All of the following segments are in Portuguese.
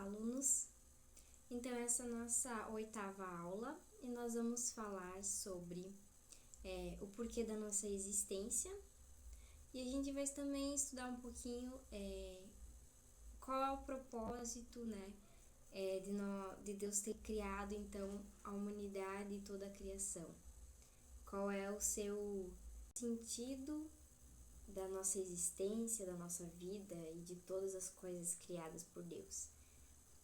alunos! Então essa é a nossa 8ª aula e nós vamos falar sobre o porquê da nossa existência e a gente vai também estudar um pouquinho qual é o propósito, de Deus ter criado então a humanidade e toda a criação. Qual é o seu sentido da nossa existência, da nossa vida e de todas as coisas criadas por Deus.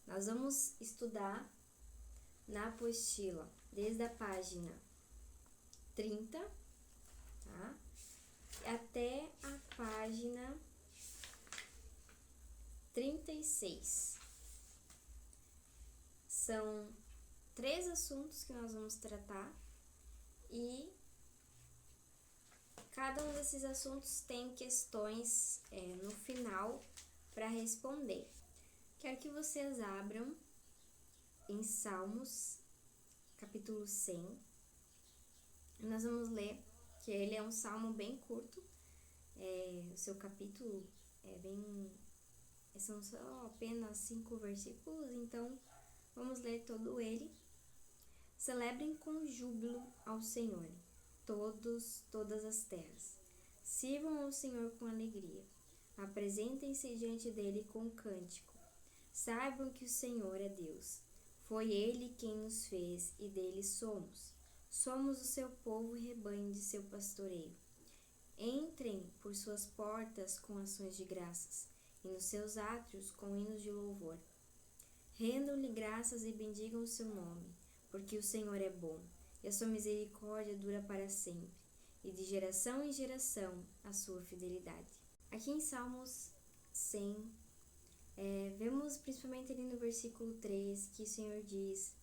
Nós vamos estudar na apostila desde a página 30, tá? Até a página 36. São 3 assuntos que nós vamos tratar e cada um desses assuntos tem questões no final para responder. Quero que vocês abram em Salmos, capítulo 100. Nós vamos ler, que ele é um salmo bem curto. O seu capítulo são só apenas 5 versículos, então vamos ler todo ele. Celebrem com júbilo ao Senhor, todas as terras. Sirvam ao Senhor com alegria. Apresentem-se diante dele com cântico. Saibam que o Senhor é Deus. Foi ele quem nos fez e dele somos. Somos o seu povo e rebanho de seu pastoreio. Entrem por suas portas com ações de graças e nos seus átrios com hinos de louvor. Rendam-lhe graças e bendigam o seu nome, porque o Senhor é bom e a sua misericórdia dura para sempre, e de geração em geração a sua fidelidade. Aqui em Salmos 100, vemos principalmente ali no versículo 3 que o Senhor diz,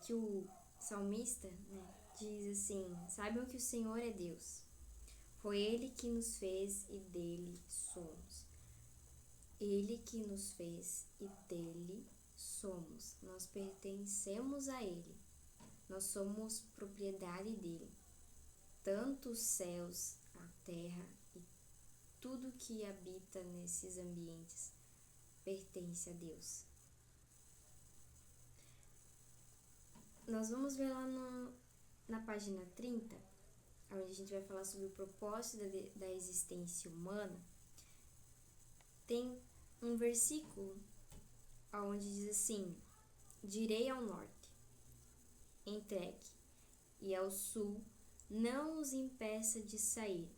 que o salmista diz assim: saibam que o Senhor é Deus. Foi ele que nos fez e dele somos. Ele que nos fez e dele somos. Nós pertencemos a ele. Nós somos propriedade dele. Tanto os céus, a terra e tudo que habita nesses ambientes pertence a Deus. Nós vamos ver lá na página 30, onde a gente vai falar sobre o propósito da existência humana. Tem um versículo onde diz assim: direi ao norte, entregue, e ao sul, não os impeça de sair.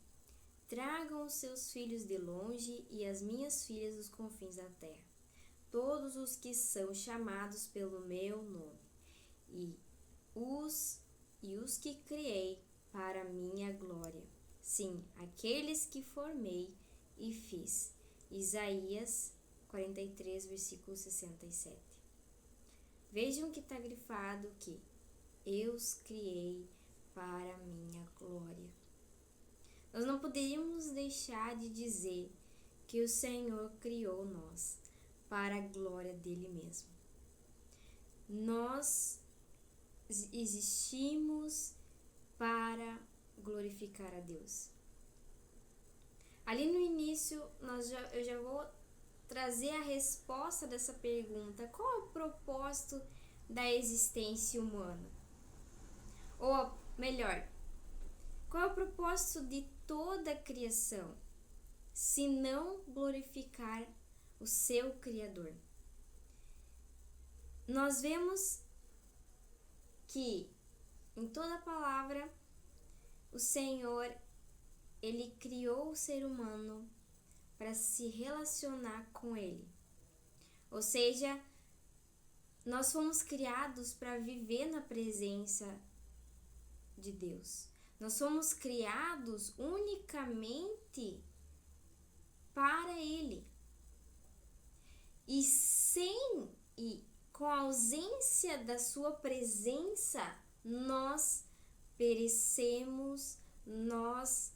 Tragam os seus filhos de longe e as minhas filhas dos confins da terra, todos os que são chamados pelo meu nome, e os que criei para minha glória, sim, aqueles que formei e fiz. Isaías 43, versículo 67. Vejam que está grifado que eu os criei para minha glória. Nós não poderíamos deixar de dizer que o Senhor criou nós para a glória dele mesmo. Nós existimos para glorificar a Deus. Ali no início, eu já vou trazer a resposta dessa pergunta: qual é o propósito da existência humana? Ou melhor, qual é o propósito de toda a criação, se não glorificar o seu Criador? Nós vemos que em toda a palavra o Senhor, ele criou o ser humano para se relacionar com ele. Ou seja, nós fomos criados para viver na presença de Deus. Nós fomos criados unicamente para ele. E com a ausência da sua presença, nós perecemos, nós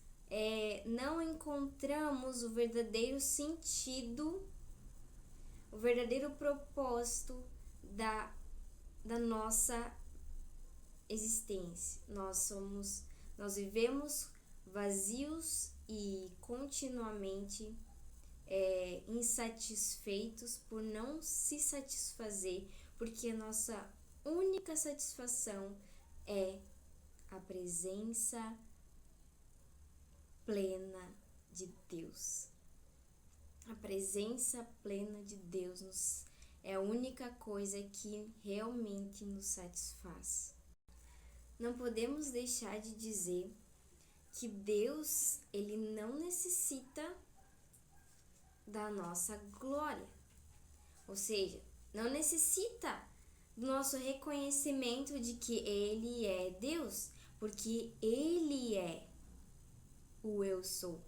não encontramos o verdadeiro sentido, o verdadeiro propósito da nossa existência. Nós vivemos vazios e continuamente insatisfeitos por não se satisfazer, porque a nossa única satisfação é a presença plena de Deus. A presença plena de Deus é a única coisa que realmente nos satisfaz. Não podemos deixar de dizer que Deus, ele não necessita da nossa glória. Ou seja, não necessita do nosso reconhecimento de que ele é Deus, porque ele é o eu sou.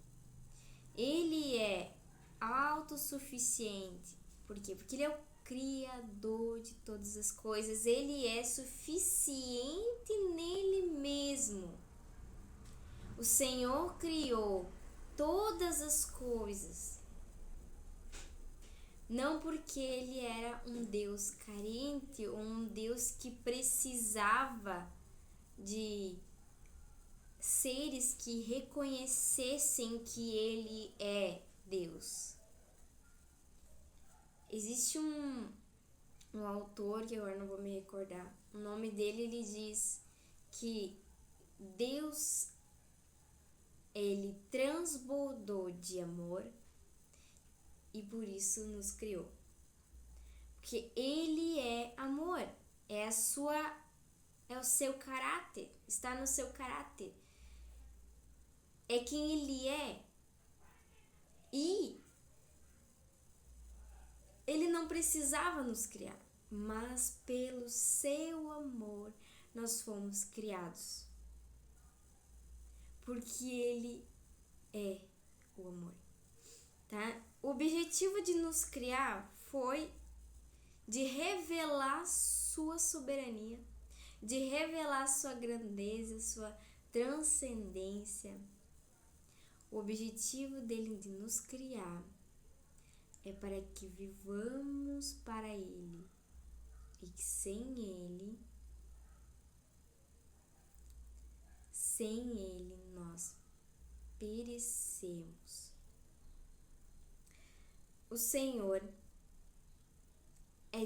Ele é autossuficiente. Por quê? Porque ele é o Criador de todas as coisas. Ele é suficiente nele mesmo. O Senhor criou todas as coisas. Não porque ele era um Deus carente ou um Deus que precisava de seres que reconhecessem que ele é Deus. Existe um autor, que agora não vou me recordar o nome dele, ele diz que Deus, ele transbordou de amor e por isso nos criou. Porque ele é amor, é o seu caráter, está no seu caráter. É quem ele é. E ele não precisava nos criar, mas pelo seu amor nós fomos criados. Porque ele é o amor, tá? O objetivo de nos criar foi de revelar sua soberania, de revelar sua grandeza, sua transcendência. O objetivo dele de nos criar é para que vivamos para ele e que sem ele nós perecemos. O Senhor é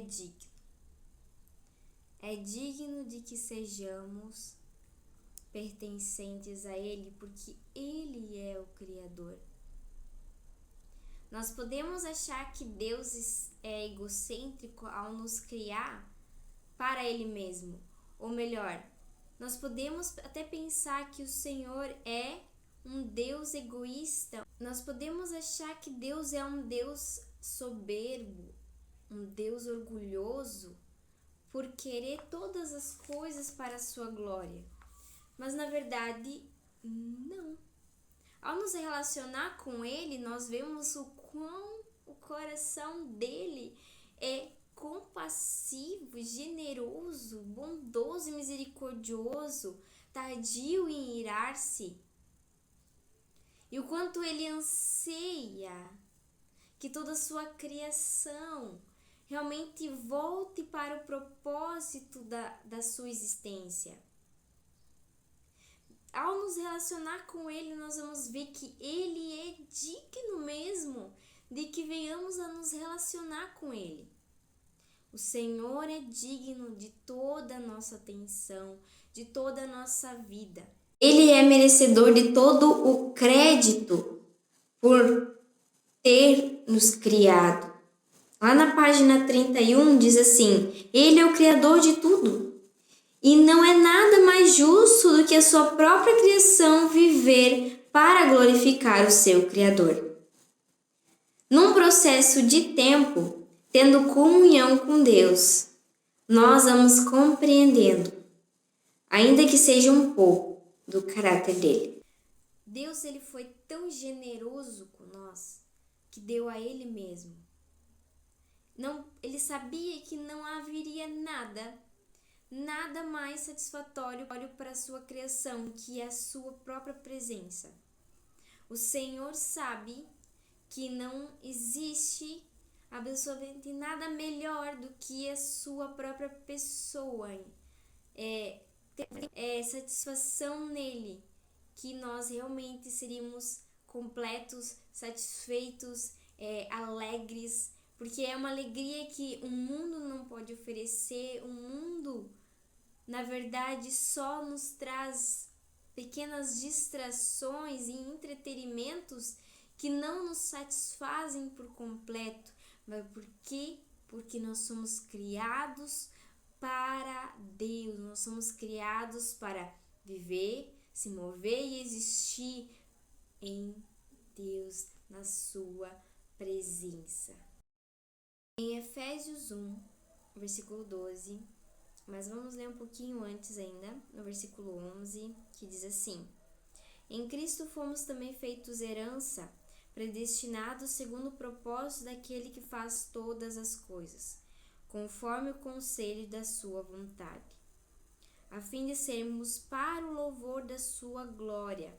digno de que sejamos pertencentes a ele, porque ele é o Criador. Nós podemos achar que Deus é egocêntrico ao nos criar para ele mesmo, ou melhor, nós podemos até pensar que o Senhor é um Deus egoísta. Nós podemos achar que Deus é um Deus soberbo, um Deus orgulhoso, por querer todas as coisas para a sua glória. Mas na verdade, não. Ao nos relacionar com ele, nós vemos o quão o coração dele é compassivo, generoso, bondoso e misericordioso, tardio em irar-se. E o quanto ele anseia que toda a sua criação realmente volte para o propósito da sua existência. Ao nos relacionar com ele, nós vamos ver que ele é digno mesmo de que venhamos a nos relacionar com ele. O Senhor é digno de toda a nossa atenção, de toda a nossa vida. Ele é merecedor de todo o crédito por ter nos criado. Lá na página 31 diz assim: ele é o Criador de tudo. E não é nada mais justo do que a sua própria criação viver para glorificar o seu Criador. Num processo de tempo, tendo comunhão com Deus, nós vamos compreendendo, ainda que seja um pouco, do caráter dele. Deus, ele foi tão generoso com nós que deu a ele mesmo. Ele sabia que não haveria nada mais satisfatório para a sua criação que a sua própria presença. O Senhor sabe que não existe absolutamente nada melhor do que a sua própria pessoa. Satisfação nele, que nós realmente seríamos completos, satisfeitos alegres, porque é uma alegria que o mundo não pode oferecer. O mundo, na verdade, só nos traz pequenas distrações e entretenimentos que não nos satisfazem por completo. Mas por quê? Porque nós somos criados para Deus, nós somos criados para viver, se mover e existir em Deus, na sua presença. Em Efésios 1, versículo 12, mas vamos ler um pouquinho antes ainda, no versículo 11, que diz assim: Em Cristo fomos também feitos herança, predestinados segundo o propósito daquele que faz todas as coisas, conforme o conselho da sua vontade, a fim de sermos para o louvor da sua glória,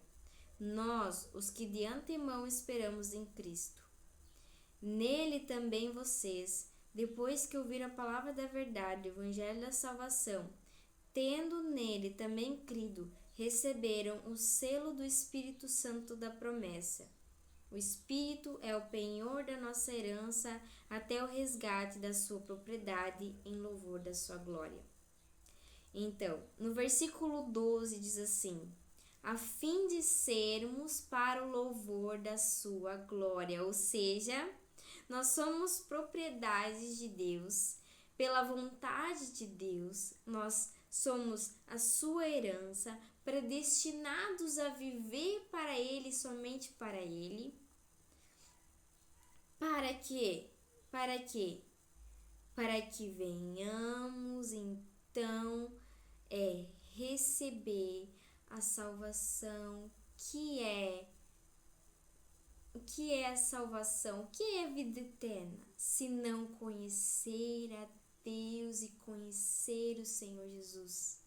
nós, os que de antemão esperamos em Cristo. Nele também vocês, depois que ouviram a palavra da verdade, o evangelho da salvação, tendo nele também crido, receberam o selo do Espírito Santo da promessa. O Espírito é o penhor da nossa herança até o resgate da sua propriedade em louvor da sua glória. Então, no versículo 12 diz assim: a fim de sermos para o louvor da sua glória, ou seja, nós somos propriedades de Deus, pela vontade de Deus, nós somos a sua herança, predestinados a viver para Ele, somente para Ele. Para quê? Para quê? Para que venhamos então receber a salvação, o que é a salvação? O que é a vida eterna? Se não conhecer a Deus e conhecer o Senhor Jesus.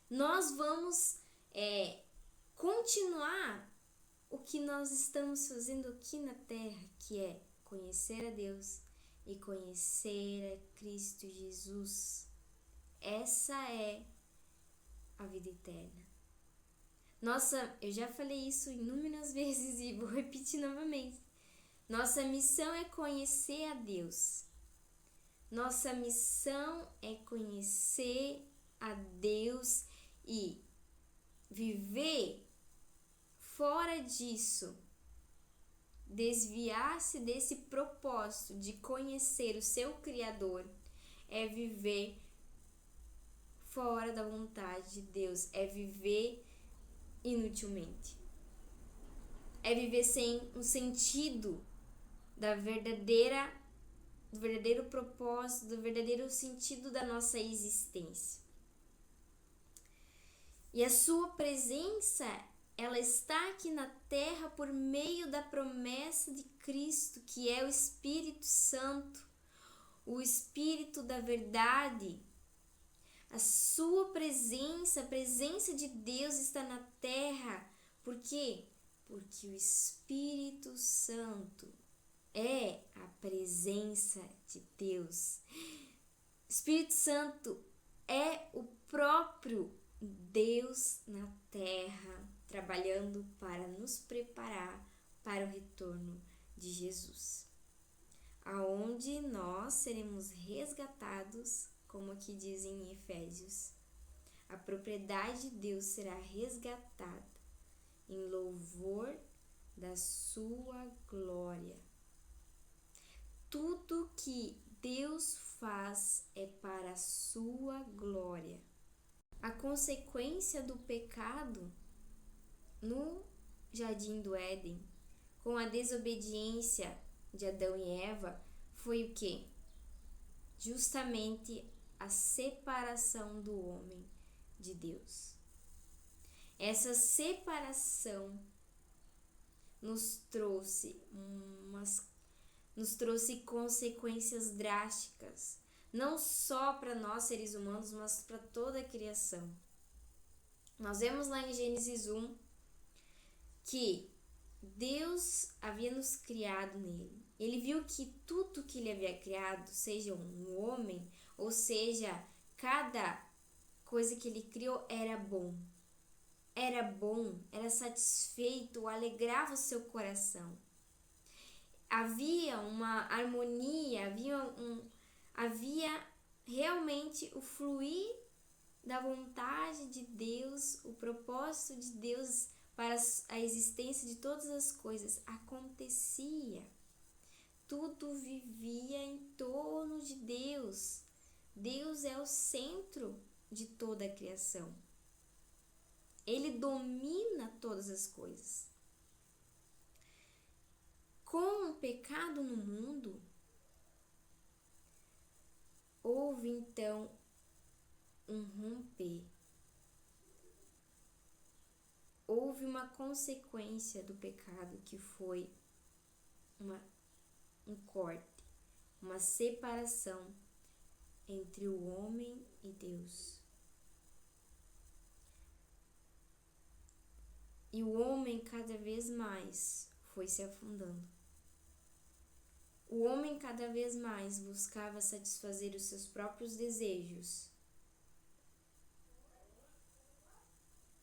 Nós vamos continuar o que nós estamos fazendo aqui na terra, que é conhecer a Deus e conhecer a Cristo Jesus. Essa é a vida eterna. Eu já falei isso inúmeras vezes e vou repetir novamente. Nossa missão é conhecer a Deus. Nossa missão é conhecer a Deus e viver fora disso. Desviar-se desse propósito de conhecer o seu Criador é viver fora da vontade de Deus, é viver inutilmente. É viver sem o sentido do verdadeiro propósito, do verdadeiro sentido da nossa existência. E a sua presença, ela está aqui na terra por meio da promessa de Cristo, que é o Espírito Santo, o Espírito da verdade. A sua presença, a presença de Deus está na terra. Por quê? Porque o Espírito Santo é a presença de Deus. O Espírito Santo é o próprio Deus na terra, trabalhando para nos preparar para o retorno de Jesus, aonde nós seremos resgatados, como aqui diz em Efésios. A propriedade de Deus será resgatada em louvor da sua glória. Tudo que Deus faz é para a sua glória. A consequência do pecado no Jardim do Éden, com a desobediência de Adão e Eva, foi o quê? Justamente a separação do homem de Deus. Essa separação nos trouxe consequências drásticas, não só para nós seres humanos, mas para toda a criação. Nós vemos lá em Gênesis 1 que Deus havia nos criado nele. Ele viu que tudo que ele havia criado, seja um homem, ou seja, cada coisa que ele criou era bom. Era bom, era satisfeito, alegrava o seu coração. havia uma harmonia, havia realmente o fluir da vontade de Deus, o propósito de Deus para a existência de todas as coisas acontecia. Tudo vivia em torno de Deus. Deus é o centro de toda a criação. Ele domina todas as coisas. Com o pecado no mundo, houve então um romper. Houve uma consequência do pecado que foi um corte, uma separação entre o homem e Deus. E o homem cada vez mais foi se afundando. O homem cada vez mais buscava satisfazer os seus próprios desejos,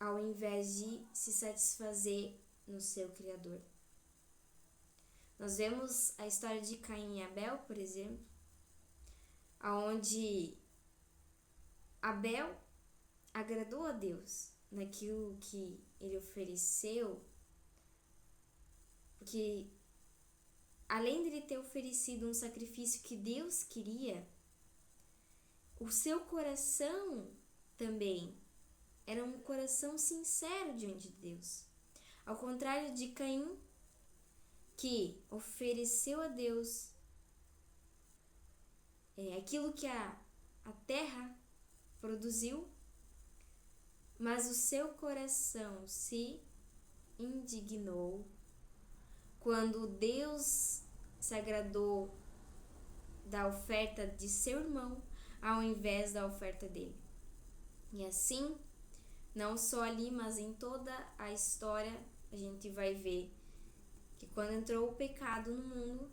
ao invés de se satisfazer no seu Criador. Nós vemos a história de Caim e Abel, por exemplo, onde Abel agradou a Deus naquilo que ele ofereceu, porque além de ele ter oferecido um sacrifício que Deus queria, o seu coração também era um coração sincero diante de Deus. Ao contrário de Caim, que ofereceu a Deus aquilo que a terra produziu, mas o seu coração se indignou quando Deus se agradou da oferta de seu irmão ao invés da oferta dele. E assim, não só ali, mas em toda a história, a gente vai ver que quando entrou o pecado no mundo,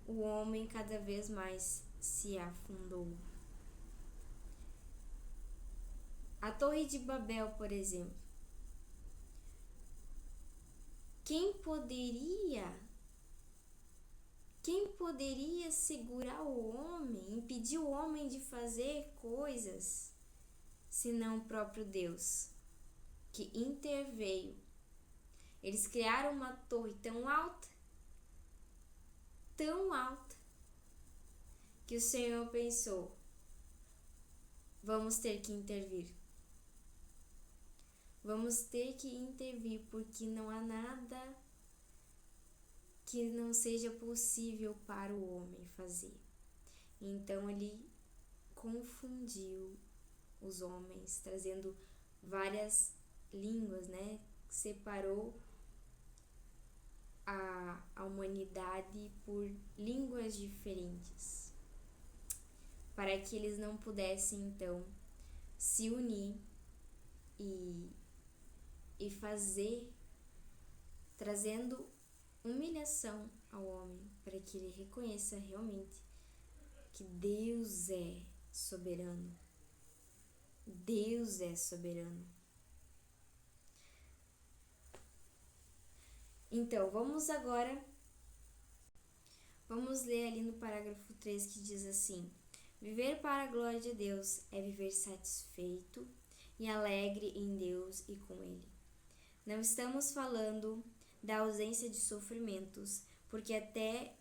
o homem cada vez mais se afundou. A Torre de Babel, por exemplo. Quem poderia segurar o homem, impedir o homem de fazer coisas, senão o próprio Deus, que interveio? Eles criaram uma torre tão alta, que o Senhor pensou: vamos ter que intervir. Vamos ter que intervir, porque não há nada que não seja possível para o homem fazer. Então ele confundiu os homens, trazendo várias línguas, Separou a humanidade por línguas diferentes, para que eles não pudessem então se unir e fazer, trazendo humilhação ao homem, para que ele reconheça realmente que Deus é soberano. Deus é soberano. Então, vamos ler ali no parágrafo 3 que diz assim: viver para a glória de Deus é viver satisfeito e alegre em Deus e com Ele. Não estamos falando da ausência de sofrimentos, porque até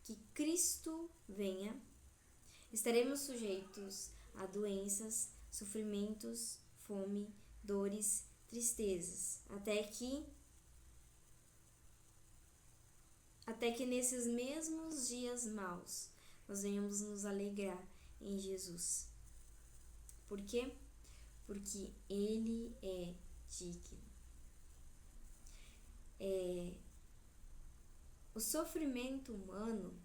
que Cristo venha, estaremos sujeitos a doenças, sofrimentos, fome, dores, tristezas, até que nesses mesmos dias maus nós venhamos nos alegrar em Jesus. Por quê? Porque Ele é digno. O sofrimento humano,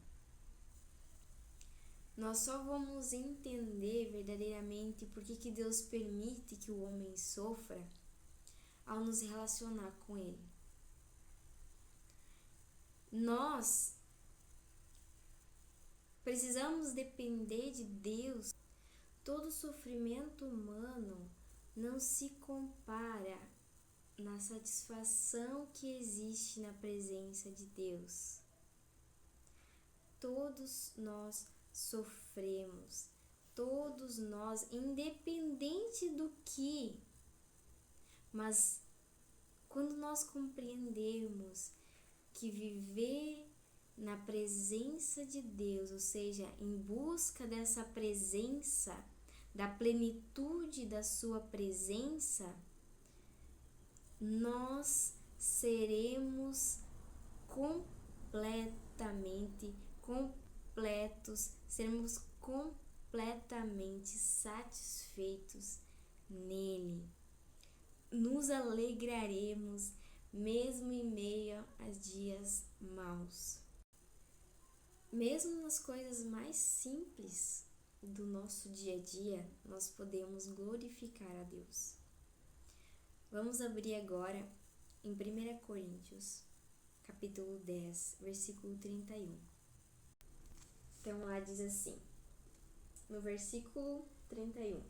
nós só vamos entender verdadeiramente por que Deus permite que o homem sofra ao nos relacionar com Ele. Nós precisamos depender de Deus. Todo sofrimento humano não se compara na satisfação que existe na presença de Deus. todos nós sofremos, todos nós, independente do que, mas quando nós compreendemos que viver na presença de Deus, ou seja, em busca dessa presença, da plenitude da sua presença, nós seremos completamente completos, seremos completamente satisfeitos nele. Nos alegraremos mesmo em meio a dias maus. Mesmo nas coisas mais simples do nosso dia a dia, nós podemos glorificar a Deus. Vamos abrir agora em 1 Coríntios, capítulo 10, versículo 31. Então lá diz assim, no versículo 31,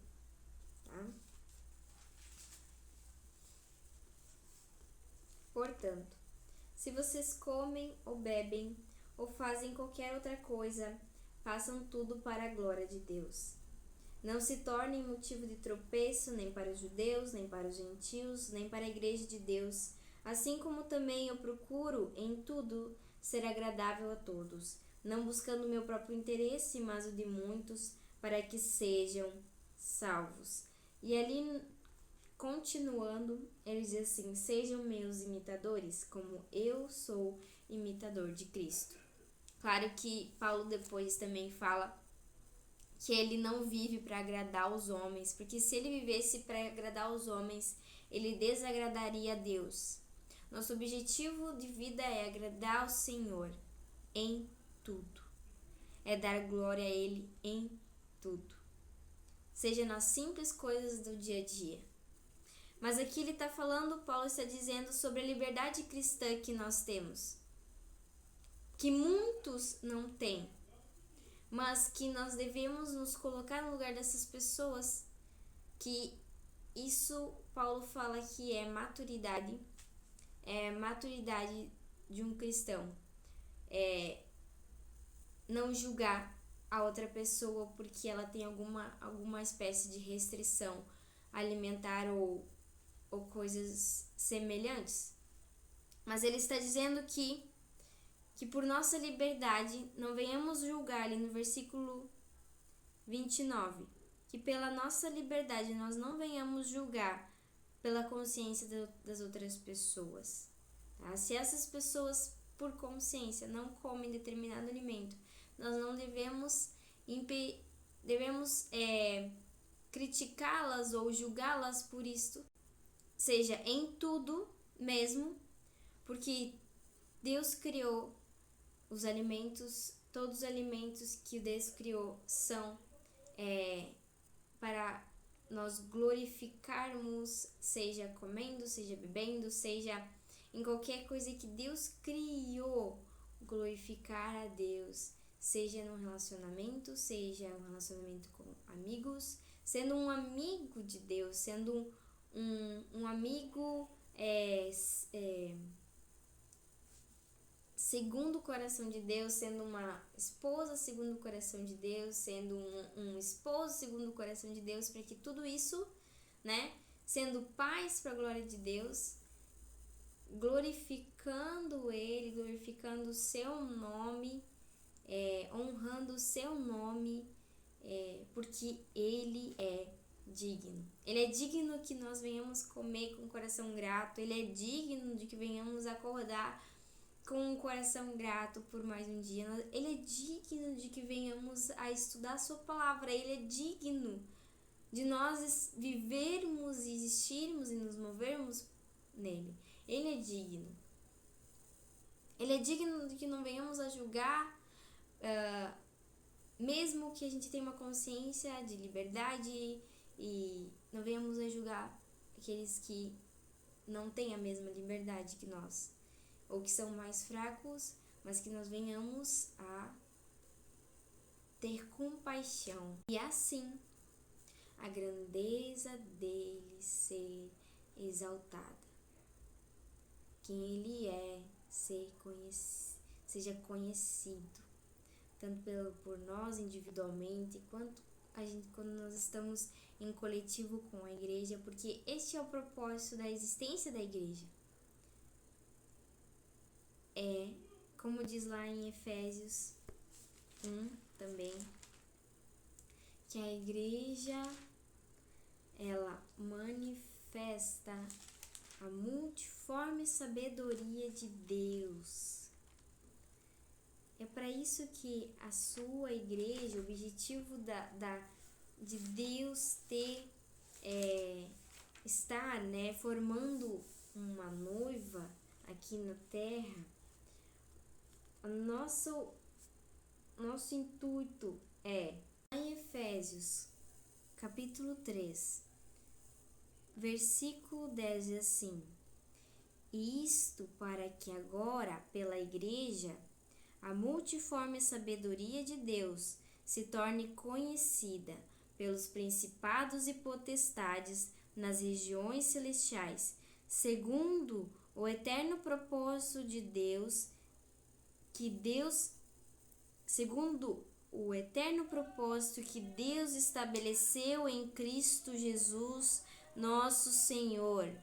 tá? Portanto, se vocês comem ou bebem ou fazem qualquer outra coisa, façam tudo para a glória de Deus. Não se tornem motivo de tropeço nem para os judeus, nem para os gentios, nem para a igreja de Deus, assim como também eu procuro em tudo ser agradável a todos, não buscando o meu próprio interesse, mas o de muitos, para que sejam salvos. E ali, continuando, ele diz assim, sejam meus imitadores, como eu sou imitador de Cristo. Claro que Paulo depois também fala que ele não vive para agradar os homens, porque se ele vivesse para agradar os homens, ele desagradaria a Deus. Nosso objetivo de vida é agradar ao Senhor em tudo, é dar glória a Ele em tudo, seja nas simples coisas do dia a dia. Mas aqui ele está falando, Paulo está dizendo sobre a liberdade cristã que nós temos, que muitos não têm, mas que nós devemos nos colocar no lugar dessas pessoas, que isso Paulo fala que é maturidade de um cristão, não julgar a outra pessoa porque ela tem alguma espécie de restrição alimentar ou coisas semelhantes. Mas ele está dizendo que por nossa liberdade não venhamos julgar, ali no versículo 29, que pela nossa liberdade nós não venhamos julgar pela consciência das outras pessoas. Tá? Se essas pessoas, por consciência, não comem determinado alimento, nós não devemos criticá-las ou julgá-las por isto, seja em tudo mesmo, porque Deus criou os alimentos, todos os alimentos que Deus criou são para nós glorificarmos, seja comendo, seja bebendo, seja em qualquer coisa que Deus criou, glorificar a Deus, seja num relacionamento, seja um relacionamento com amigos, sendo um amigo de Deus, sendo um amigo segundo o coração de Deus, sendo uma esposa segundo o coração de Deus, sendo um esposo segundo o coração de Deus, para que tudo isso, né, sendo pais para a glória de Deus, glorificando Ele, glorificando o seu nome, honrando o seu nome, porque Ele é digno. Ele é digno que nós venhamos comer com o coração grato, Ele é digno de que venhamos acordar com um coração grato por mais um dia. Ele é digno de que venhamos a estudar a sua palavra. Ele é digno de nós vivermos, existirmos e nos movermos nele. Ele é digno. Ele é digno de que não venhamos a julgar, mesmo que a gente tenha uma consciência de liberdade, e não venhamos a julgar aqueles que não têm a mesma liberdade que nós, ou que são mais fracos, mas que nós venhamos a ter compaixão. E assim, a grandeza dele ser exaltada. Quem ele é, seja conhecido tanto por nós individualmente, quanto quando nós estamos em coletivo com a igreja, porque este é o propósito da existência da igreja. Como diz lá em Efésios 1 também, que a igreja ela manifesta a multiforme sabedoria de Deus. É para isso que a sua igreja, o objetivo de Deus estar formando uma noiva aqui na terra, nosso intuito em Efésios capítulo 3, versículo 10 diz assim: isto para que agora, pela igreja, a multiforme sabedoria de Deus se torne conhecida pelos principados e potestades nas regiões celestiais, segundo o eterno propósito de Deus, segundo o eterno propósito que Deus estabeleceu em Cristo Jesus, nosso Senhor.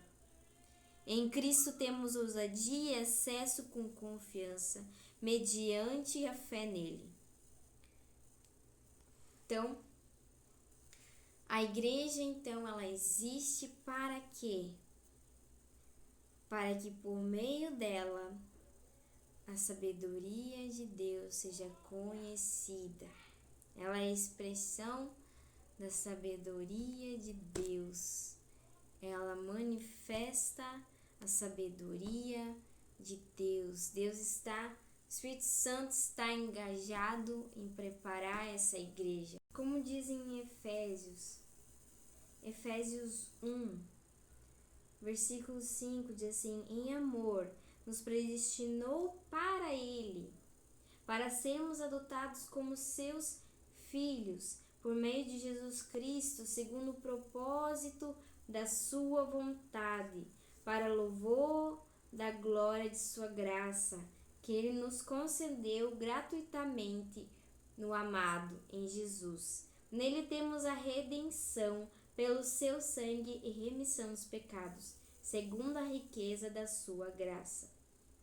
Em Cristo temos ousadia e acesso com confiança, mediante a fé nele. Então, a igreja, ela existe para quê? Para que por meio dela a sabedoria de Deus seja conhecida. Ela é a expressão da sabedoria de Deus. Ela manifesta a sabedoria de Deus. O Espírito Santo está engajado em preparar essa igreja. Como dizem em Efésios 1, versículo 5, diz assim: em amor nos predestinou para Ele, para sermos adotados como seus filhos, por meio de Jesus Cristo, segundo o propósito da sua vontade, para louvor da glória de sua graça, que Ele nos concedeu gratuitamente no amado, em Jesus. Nele temos a redenção pelo seu sangue e remissão dos pecados, segundo a riqueza da sua graça,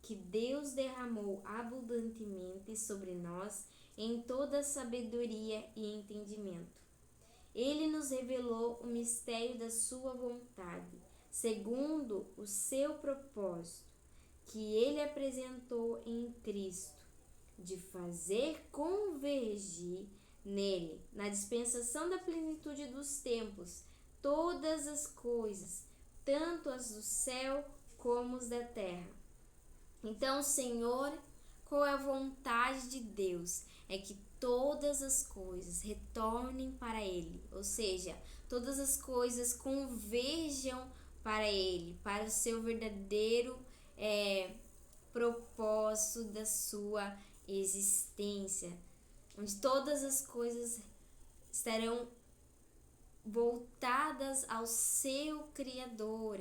que Deus derramou abundantemente sobre nós em toda sabedoria e entendimento. Ele nos revelou o mistério da sua vontade, segundo o seu propósito, que ele apresentou em Cristo, de fazer convergir nele, na dispensação da plenitude dos tempos, todas as coisas, tanto as do céu como as da terra. Então, Senhor, qual é a vontade de Deus? É que todas as coisas retornem para Ele, ou seja, todas as coisas converjam para Ele, para o seu verdadeiro propósito da sua existência, onde todas as coisas estarão voltadas ao seu Criador,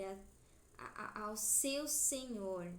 ao seu Senhor.